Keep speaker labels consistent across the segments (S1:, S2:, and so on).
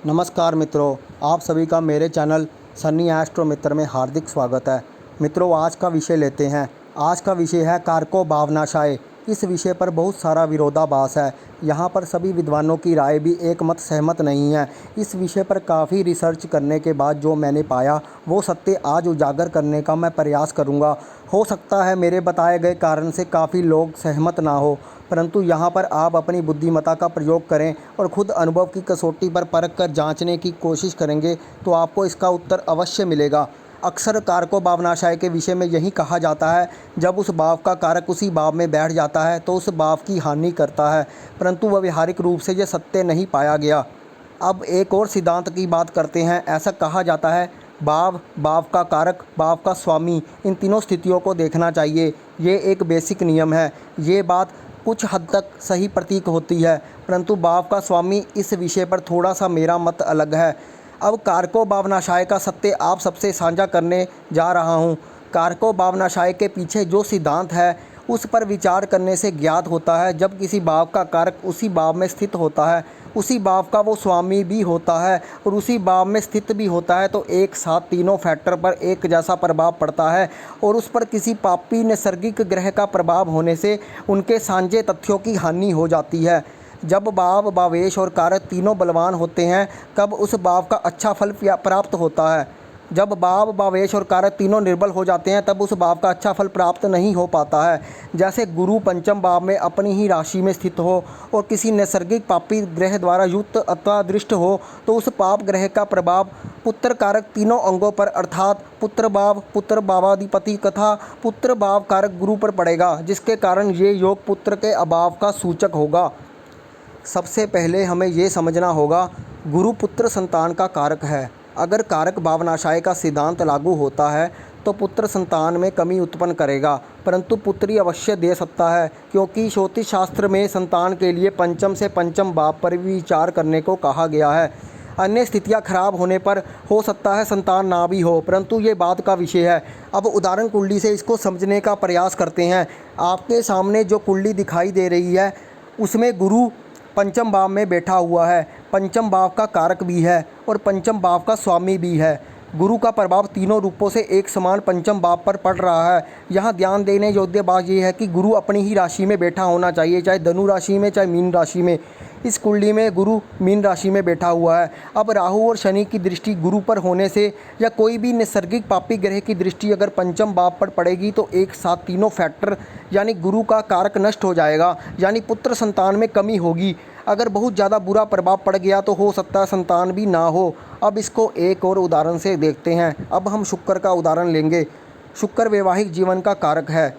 S1: नमस्कार मित्रों, आप सभी का मेरे चैनल सन्नी एस्ट्रो मित्र में हार्दिक स्वागत है। मित्रों, आज का विषय लेते हैं। आज का विषय है कारको भावनाशाय। इस विषय पर बहुत सारा विरोधाभास है। यहाँ पर सभी विद्वानों की राय भी एक मत सहमत नहीं है। इस विषय पर काफ़ी रिसर्च करने के बाद जो मैंने पाया वो सत्य आज उजागर करने का मैं प्रयास करूँगा। हो सकता है मेरे बताए गए कारण से काफ़ी लोग सहमत ना हो, परंतु यहाँ पर आप अपनी बुद्धिमत्ता का प्रयोग करें और खुद अनुभव की कसौटी पर परख कर जांचने की कोशिश करेंगे तो आपको इसका उत्तर अवश्य मिलेगा। अक्सर कारको भावनाशाय के विषय में यही कहा जाता है, जब उस भाव का कारक उसी भाव में बैठ जाता है तो उस भाव की हानि करता है, परंतु व्यावहारिक रूप से यह सत्य नहीं पाया गया। अब एक और सिद्धांत की बात करते हैं। ऐसा कहा जाता है भाव, भाव का कारक, भाव का स्वामी, इन तीनों स्थितियों को देखना चाहिए। ये एक बेसिक नियम है। ये बात कुछ हद तक सही प्रतीक होती है, परंतु भाव का स्वामी इस विषय पर थोड़ा सा मेरा मत अलग है। अब कारको भावनाशाय का सत्य आप सबसे साझा करने जा रहा हूँ। कारको भावनाशाय के पीछे जो सिद्धांत है उस पर विचार करने से ज्ञात होता है, जब किसी भाव का कारक उसी भाव में स्थित होता है, उसी भाव का वो स्वामी भी होता है और उसी भाव में स्थित भी होता है, तो एक साथ तीनों फैक्टर पर एक जैसा प्रभाव पड़ता है और उस पर किसी पापी नैसर्गिक ग्रह का प्रभाव होने से उनके साझे तथ्यों की हानि हो जाती है। जब भाव, भावेश और कारक तीनों बलवान होते हैं तब उस भाव का अच्छा फल प्राप्त होता है। जब भाव, भावेश और कारक तीनों निर्बल हो जाते हैं तब उस भाव का अच्छा फल प्राप्त नहीं हो पाता है। जैसे गुरु पंचम भाव में अपनी ही राशि में स्थित हो और किसी नैसर्गिक पापी ग्रह द्वारा युक्त अथवा दृष्ट हो तो उस पाप ग्रह का प्रभाव पुत्र कारक तीनों अंगों पर अर्थात पुत्र भाव, पुत्र भावाधिपति तथा पुत्र भाव कारक गुरु पर पड़ेगा, जिसके कारण ये योग पुत्र के अभाव का सूचक होगा। सबसे पहले हमें ये समझना होगा, गुरु पुत्र संतान का कारक है। अगर कारक भावनाशाय का सिद्धांत लागू होता है तो पुत्र संतान में कमी उत्पन्न करेगा, परंतु पुत्री अवश्य दे सकता है, क्योंकि ज्योतिष शास्त्र में संतान के लिए पंचम से पंचम भाव पर विचार करने को कहा गया है। अन्य स्थितियां खराब होने पर हो सकता है संतान ना भी हो, परंतु ये बात का विषय है। अब उदाहरण कुंडली से इसको समझने का प्रयास करते हैं। आपके सामने जो कुंडली दिखाई दे रही है उसमें गुरु पंचम भाव में बैठा हुआ है। पंचम भाव का कारक भी है और पंचम भाव का स्वामी भी है। गुरु का प्रभाव तीनों रूपों से एक समान पंचम भाव पर पड़ रहा है। यहाँ ध्यान देने योग्य बात यह है कि गुरु अपनी ही राशि में बैठा होना चाहिए, चाहे धनु राशि में चाहे मीन राशि में। इस कुंडली में गुरु मीन राशि में बैठा हुआ है। अब राहु और शनि की दृष्टि गुरु पर होने से या कोई भी नैसर्गिक पापी ग्रह की दृष्टि अगर पंचम भाव पर पड़ेगी तो एक साथ तीनों फैक्टर यानी गुरु का कारक नष्ट हो जाएगा, यानी पुत्र संतान में कमी होगी। अगर बहुत ज़्यादा बुरा प्रभाव पड़ गया तो हो सकता है संतान भी ना हो। अब इसको एक और उदाहरण से देखते हैं। अब हम शुक्र का उदाहरण लेंगे। शुक्र वैवाहिक जीवन का कारक है।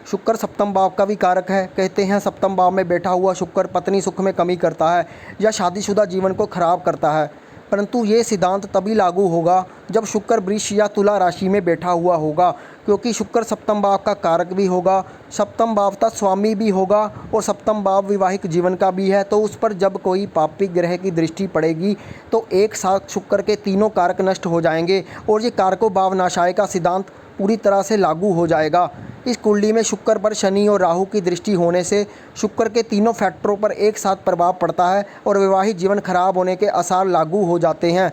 S1: शुक्र सप्तम भाव का भी कारक है। कहते हैं सप्तम भाव में बैठा हुआ शुक्र पत्नी सुख में कमी करता है या शादीशुदा जीवन को खराब करता है, परंतु ये सिद्धांत तभी लागू होगा जब शुक्र वृष या तुला राशि में बैठा हुआ होगा, क्योंकि शुक्र सप्तम भाव का कारक भी होगा, सप्तम भाव का स्वामी भी होगा और सप्तम भाव वैवाहिक जीवन का भी है। तो उस पर जब कोई पापी ग्रह की दृष्टि पड़ेगी तो एक साथ शुक्र के तीनों कारक नष्ट हो जाएंगे और ये कारको भावनाशाय का सिद्धांत पूरी तरह से लागू हो जाएगा। इस कुंडली में शुक्र पर शनि और राहु की दृष्टि होने से शुक्र के तीनों फैक्टरों पर एक साथ प्रभाव पड़ता है और वैवाहिक जीवन खराब होने के आसार लागू हो जाते हैं।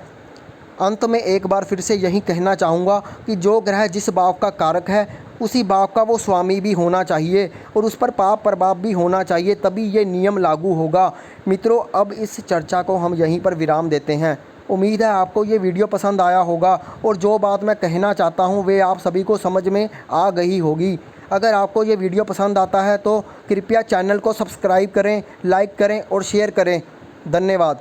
S1: अंत में एक बार फिर से यही कहना चाहूँगा कि जो ग्रह जिस भाव का कारक है उसी भाव का वो स्वामी भी होना चाहिए और उस पर पाप प्रभाव भी होना चाहिए, तभी ये नियम लागू होगा। मित्रों, अब इस चर्चा को हम यहीं पर विराम देते हैं। उम्मीद है आपको ये वीडियो पसंद आया होगा और जो बात मैं कहना चाहता हूँ वे आप सभी को समझ में आ गई होगी। अगर आपको ये वीडियो पसंद आता है तो कृपया चैनल को सब्सक्राइब करें, लाइक करें और शेयर करें। धन्यवाद।